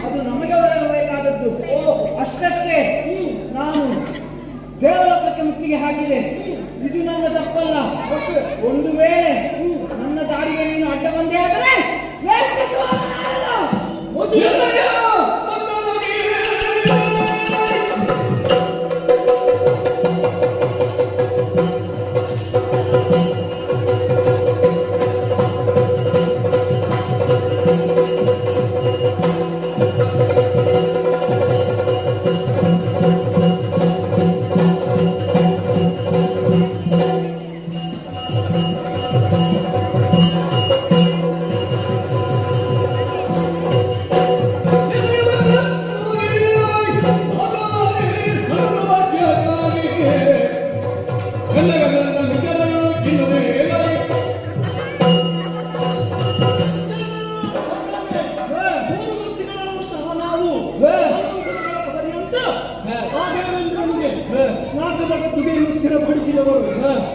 ಅದು ನಮಗೆ ಬರಬೇಕಾದದ್ದು. ಅಷ್ಟಕ್ಕೆ ನಾನು ದೇವಲೋಕಕ್ಕೆ ಮುತ್ತಿಗೆ ಹಾಕಿದೆ. ಇದು ನನ್ನ ತಪ್ಪಲ್ಲ. ಒಂದು ವೇಳೆ ನನ್ನ ದಾರಿಗೆ ನೀನು ಅಡ್ಡ ಬಂದೇ ಆದರೆ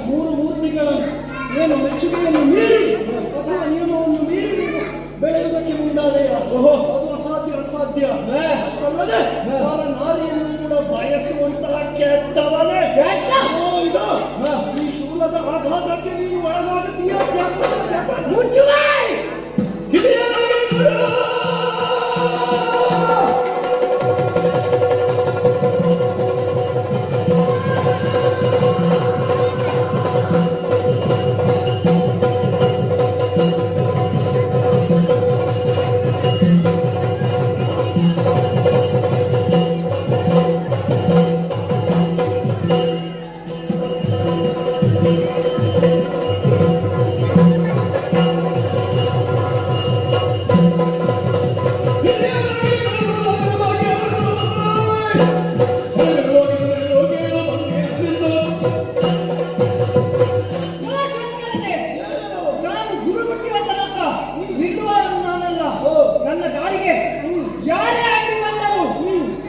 ಮೂರು ಮೂರ್ತಿಗಳ ಏನು ಮೆಚ್ಚುಗೆಯನ್ನು ಮೀರಿ ಅಥವಾ ನಿಯಮವನ್ನು ಮೀರಿ ಬೆಳೆಯುವುದಕ್ಕೆ ಮುಂದಾದೆಯ ಅದು ಅಸಾಧ್ಯ ಅಸಾಧ್ಯ ಅಲ್ಲದೆ ಅವರ ನಾರಿಯನ್ನು ಕೂಡ ಬಯಸುವಂತಹ ಕೆಟ್ಟವನೇ ಈ ಶೂಲದ ಆಘಾತಕ್ಕೆ ನೀನು ಒಳಗಾಗುತ್ತೀಯ. ನನ್ನ ದಾರಿಗೆ ಯಾರೇ ಆಗಿ ಬಂದರು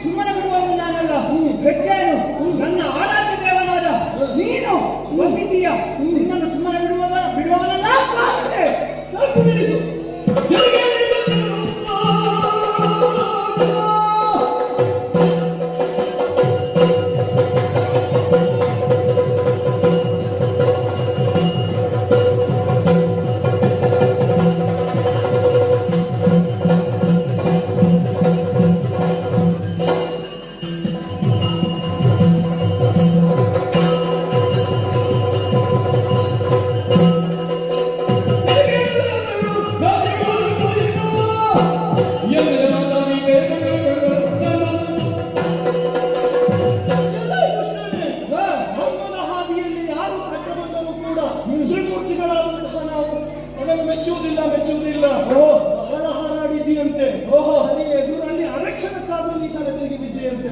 ಸುಮ್ಮನೆ ಬಿಡುವವನು ನಾನಲ್ಲ. ಹೆಚ್ಚೇನು ನನ್ನ ಆರಾಧ್ಯ ದೇವನಾದ ನೀನು ಬಂದಿದ್ದೀಯ. ನಿನ್ನನ್ನು ಸುಮ್ಮನೆ ಬಿಡುವವನಲ್ಲ. ಸ್ವಲ್ಪ ನಿಲ್ಲಿಸು. ಮೆಚ್ಚುವುದಿಲ್ಲ ಬಹಳ ಹಾರಾಡಿದ್ದೀಯಂತೆ. ಎದುರಲ್ಲಿ ಅರಕ್ಷಣಕ್ಕಾದ್ರೂ ನೀ ತಲೆ ತಿರುಗಿ ಬಿದ್ದೆಯಂತೆ.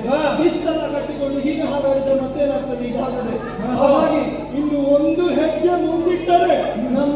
ಇಷ್ಟೆಲ್ಲ ಕಟ್ಟಿಕೊಂಡು ಹೀಗೆ ಹಾರಾಡಿದ್ರೆ ಮತ್ತೇನಾಗ್ತದೆ? ಈಗಾಗಲೇ ಹಾಗಾಗಿ ಇನ್ನು ಒಂದು ಹೆಜ್ಜೆ ಮುಂದಿಟ್ಟರೆ ನಮ್ಮ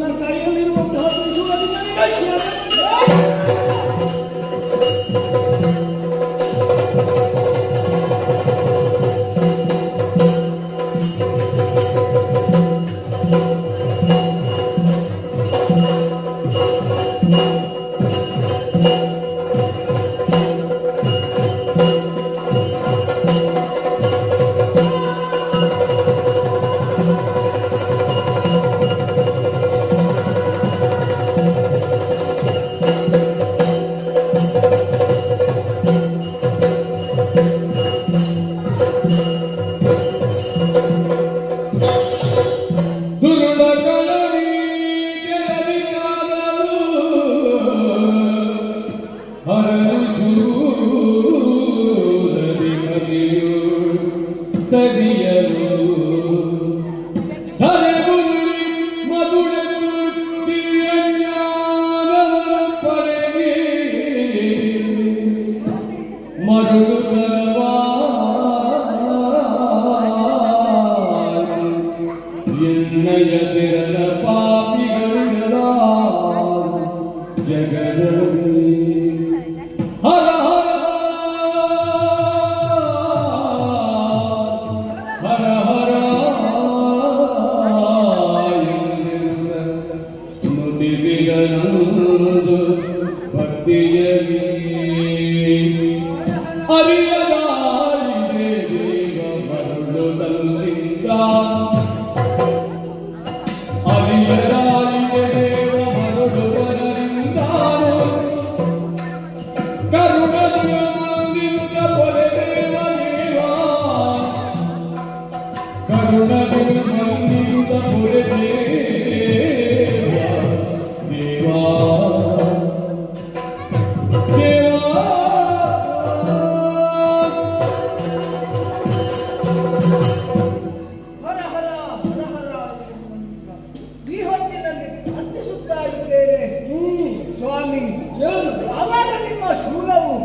ಸ್ವಾಮಿ, ಯಾವಾಗ ನಿಮ್ಮ ಶೂಲವು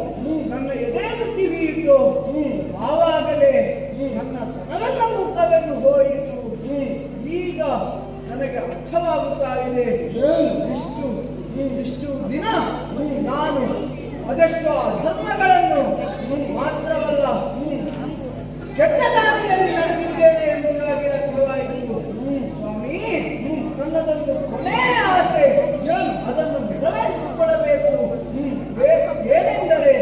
ನನ್ನ ಎದೆಯನ್ನು ತಿವಿಯಿತು ಆವಾಗಲೇ ನನ್ನ ತನವೆಲ್ಲ ಮುಖವೆಂದು ಹೋಯಿತು. ಈಗ ನನಗೆ ಅರ್ಥವಾಗುತ್ತಾ ಇದೆ, ಇಷ್ಟು ದಿನ ನಾನು ಅದೆಷ್ಟೋ ಧರ್ಮಗಳನ್ನು ಮಾತ್ರವಲ್ಲ ಕೆಟ್ಟ ದಾರಿಯಲ್ಲಿ ನಡೆದಿದ್ದೇನೆ ಎಂಬುದಾಗಿ ಅರ್ಥವಾಯಿತು. ಸ್ವಾಮಿ, ನನ್ನದೊಂದು ಕೊನೆಯ ಆಸೆ, ಅದನ್ನು ನೆರವೇರಿಸಿಕೊಡಬೇಕು. ಏನೆಂದರೆ,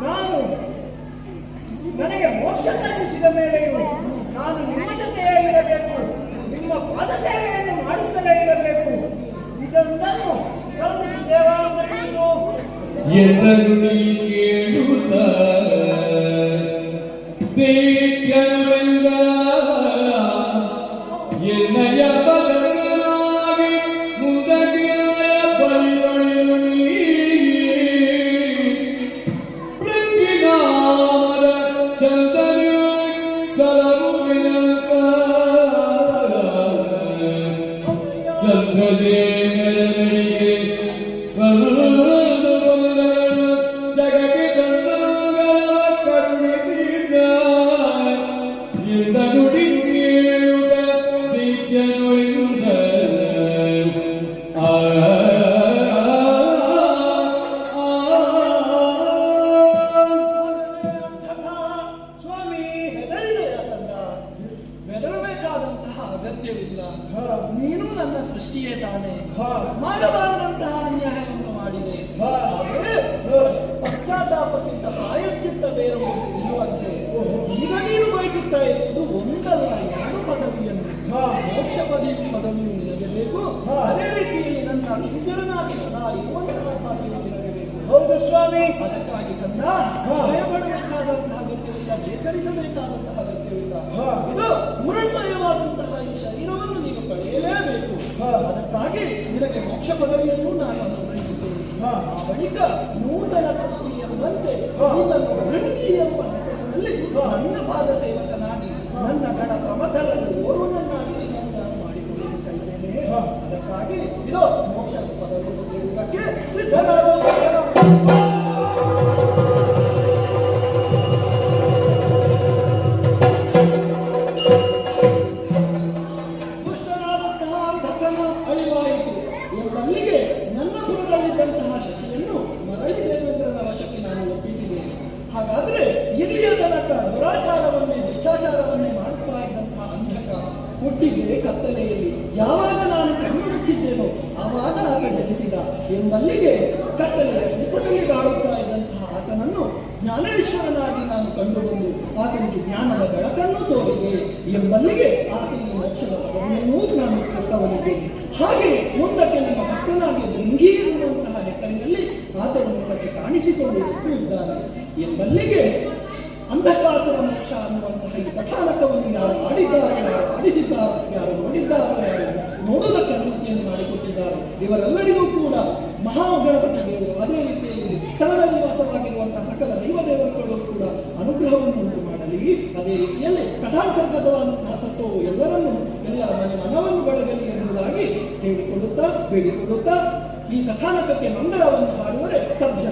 ನಾನು ನನಗೆ ಮೋಕ್ಷ ಕಲ್ಪಿಸಿದ ಮೇಲೆಯೂ ನಾನು ನಿಮ್ಮ ಜೊತೆಯಾಗಿರಬೇಕು, ನಿಮ್ಮ ಪಾದ ಸೇವೆಯನ್ನು ಮಾಡುತ್ತಲೇ ಇರಬೇಕು. ಇದೊಂದನ್ನು ಅಗತ್ಯವಿಲ್ಲ. ನೀನು ನನ್ನ ಸೃಷ್ಟಿಯೇ ತಾನೆ. ಮಾಡಬಾರದಂತಹ ಅನ್ಯಾಯವನ್ನು ಮಾಡಿದೆ. ಪಶ್ಚಾತ್ತಾಪಕ್ಕಿಂತ ಪ್ರಾಯಶ್ಚಿತ್ತ ಬೇರೆ ಇರುವಂತೆ ಈಗ ನೀನು ಬಯಸುತ್ತಾ ಇರುವುದು ಒಂದಲ್ಲ ಎರಡು ಪದವಿಯನ್ನು. ಮೋಕ್ಷ ಪದವಿಯು ನಿನಗೆ ಬೇಕು, ಅದೇ ರೀತಿಯಲ್ಲಿ ನನ್ನ ಸುಂದರನಾಗಿ ಸದಾ ಇರುವಂತಹ ಭಾಗ್ಯವು ನಿನಗೆ ಬೇಕು. ಹೌದು ಸ್ವಾಮಿ. ಅದಕ್ಕಾಗಿ ಕಂದ ಭಯಪಡಬೇಕಾದಂತಹ ಅಗತ್ಯವಿಲ್ಲ, ಬೇಸರಿಸಬೇಕಾದಂತಹ ಅಗತ್ಯವಿಲ್ಲ. ಇದು ಮೃಣ್ಮಯವಾದಂತಹ ಈ ಶರೀರವನ್ನು ನೀನು ಪಡೆಯಲೇಬೇಕು. ಅದಕ್ಕಾಗಿ ನಿನಗೆ ಮೋಕ್ಷ ಪದವಿಯನ್ನು ನಾನು ಅನುಗ್ರಹಿಸಿದ್ದೇನೆ. ಆ ಬಳಿಕ ನೂತನ ಸೃಷ್ಟಿ ಎಂಬಂತೆ ನಿನ್ನನ್ನು ಗಂಡಿ ಎಂಬ ಹೆಸರಿನಲ್ಲಿ ನನ್ನ ಪಾದ ಸೇವಕನಾಗಿ ನನ್ನ ಗಣ ಪ್ರಮಥರಲ್ಲಿ ಓರ್ವನನ್ನಾಗಿ ನಾನು ಮಾಡಿಕೊಳ್ಳುತ್ತಿದ್ದೇನೆ. ಅದಕ್ಕಾಗಿ ಇದು ಮೋಕ್ಷ ಪದವಿಯನ್ನು ಸೇರುವುದಕ್ಕೆ ಸಿದ್ಧನಾದ ಅಲ್ಲಿಗೆ ನನ್ನ ಪುರದಲ್ಲಿದ್ದಂತಹ ಶಚಿಯನ್ನು ಮರಳಿ ದೇವೇಂದ್ರನ ವಶಕ್ಕೆ ನಾನು ಒಪ್ಪಿಸಿದ್ದೇನೆ. ಹಾಗಾದ್ರೆ ಇಲ್ಲಿಯ ತನಕ ದುರಾಚಾರವನ್ನೇ ಭ್ರಷ್ಟಾಚಾರವನ್ನೇ ಮಾಡುತ್ತಾ ಇದ್ದಂತಹ ಅಂಧಕ ಹುಟ್ಟಿದ್ದೆ ಕತ್ತಲೆಯಲ್ಲಿ. ಯಾವಾಗ ನಾನು ಕಣ್ಣು ಮುಚ್ಚಿದ್ದೇನೋ ಆವಾಗ ಆಕೆ ಜನಿಸಿದ ಎಂಬಲ್ಲಿಗೆ ಕತ್ತಲೆಯ ರೂಪದಲ್ಲಿ ಬಾಳುತ್ತಾ ಇದ್ದಂತಹ ಆತನನ್ನು ಜ್ಞಾನೇಶ್ವರನಾಗಿ ನಾನು ಕಂಡುಬಂದು ಆತನಿಗೆ ಜ್ಞಾನದ ಬೆಳಕನ್ನು ತೋರಿದೆ ಎಂಬಲ್ಲಿಗೆ ಆತನಿಗೆ ಮೋಕ್ಷದ ಪದವಿಯನ್ನೂ ನಾನು ಕೊಟ್ಟವನಿದ್ದೇನೆ. ಹಾಗೆ ಮುಂದಕ್ಕೆ ನಮ್ಮ ಭಕ್ತನಾಗಿ ಭೃಂಗಿ ಎನ್ನುವಂತಹ ಹೆಸರಿನಲ್ಲಿ ಆತನು ಮುಂದಕ್ಕೆ ಕಾಣಿಸಿಕೊಂಡು ಇದ್ದಾನೆ ಎಂಬಲ್ಲಿಗೆ ಅಂಧಕಾಸುರ ಮೋಕ್ಷ ಅನ್ನುವಂತಹ ಈ ಕಥಾನಕವನ್ನು ಯಾರು ಮಾಡಿದ್ದಾರೆ, ಯಾರು ಆಡಿಸಿದ್ದಾರೆ, ಯಾರು ನೋಡಿದ್ದಾರೆ, ಯಾರು ನೋಡುವುದಕ್ಕೆ ಅನುಮತಿಯನ್ನು ಮಾಡಿಕೊಟ್ಟಿದ್ದಾರೆ, ಇವರೆಲ್ಲರಿಗೂ ಕೂಡ ಮಹಾಗಣಪತಿ ದೇವರು ಅದೇ ರೀತಿಯಲ್ಲಿ ಸ್ಥಳದಲ್ಲಿ ವಾಸವಾಗಿರುವಂತಹ ಸಕಲ ದೈವ ದೇವರುಗಳು ಕೂಡ ಅನುಗ್ರಹವನ್ನು ಉಂಟು ಮಾಡಲಿ. ಅದೇ ರೀತಿಯಲ್ಲಿ ಕಥಾಂತರ್ಗತವಾದಂತಹ ತತ್ವವು ಎಲ್ಲರನ್ನೂ ಎಲ್ಲ ಮನವನ್ನು ಬೆಳಗಲಿ ಎಂಬುದಾಗಿ ಹೇಳಿಕೊಳ್ಳುತ್ತಾ ಬೇಡಿಕೊಳ್ಳುತ್ತಾ ಈ ಕಥಾನಕಕ್ಕೆ ಮಂಗಳವನ್ನು ಹಾಡುವರೆ ಸಭ್ಯ